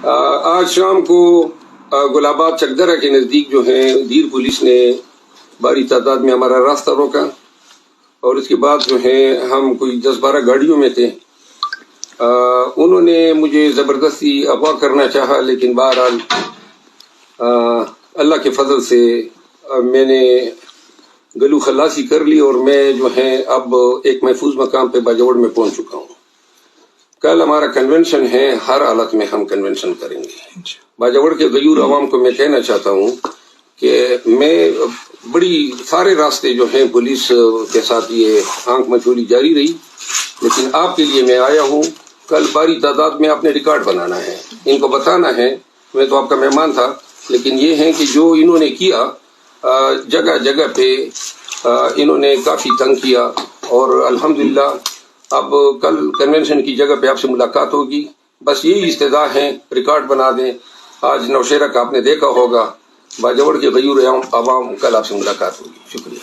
آج شام کو گلاباد چکدرہ کے نزدیک جو ہے دیر پولیس نے باری تعداد میں ہمارا راستہ روکا، اور اس کے بعد جو ہے ہم کوئی 10-12 گاڑیوں میں تھے۔ انہوں نے مجھے زبردستی اغوا کرنا چاہا، لیکن بہرحال اللہ کے فضل سے میں نے گلو خلاصی کر لی، اور میں جو ہے اب ایک محفوظ مقام پہ باجوڑ میں پہنچ چکا ہوں۔ کل ہمارا کنونشن ہے، ہر حالت میں ہم کنونشن کریں گے۔ باجوڑ کے غیور عوام کو میں کہنا چاہتا ہوں کہ میں بڑی سارے راستے جو ہیں پولیس کے ساتھ یہ آنکھ مچولی جاری رہی، لیکن آپ کے لیے میں آیا ہوں۔ کل باری تعداد میں آپ نے ریکارڈ بنانا ہے، ان کو بتانا ہے۔ میں تو آپ کا مہمان تھا، لیکن یہ ہے کہ جو انہوں نے کیا جگہ جگہ پہ انہوں نے کافی تنگ کیا، اور الحمدللہ اب کل کنونشن کی جگہ پہ آپ سے ملاقات ہوگی۔ بس یہی استدعا ہے، ریکارڈ بنا دیں۔ آج نوشہرہ کا آپ نے دیکھا ہوگا، باجوڑ کے غیور عوام کل آپ سے ملاقات ہوگی۔ شکریہ۔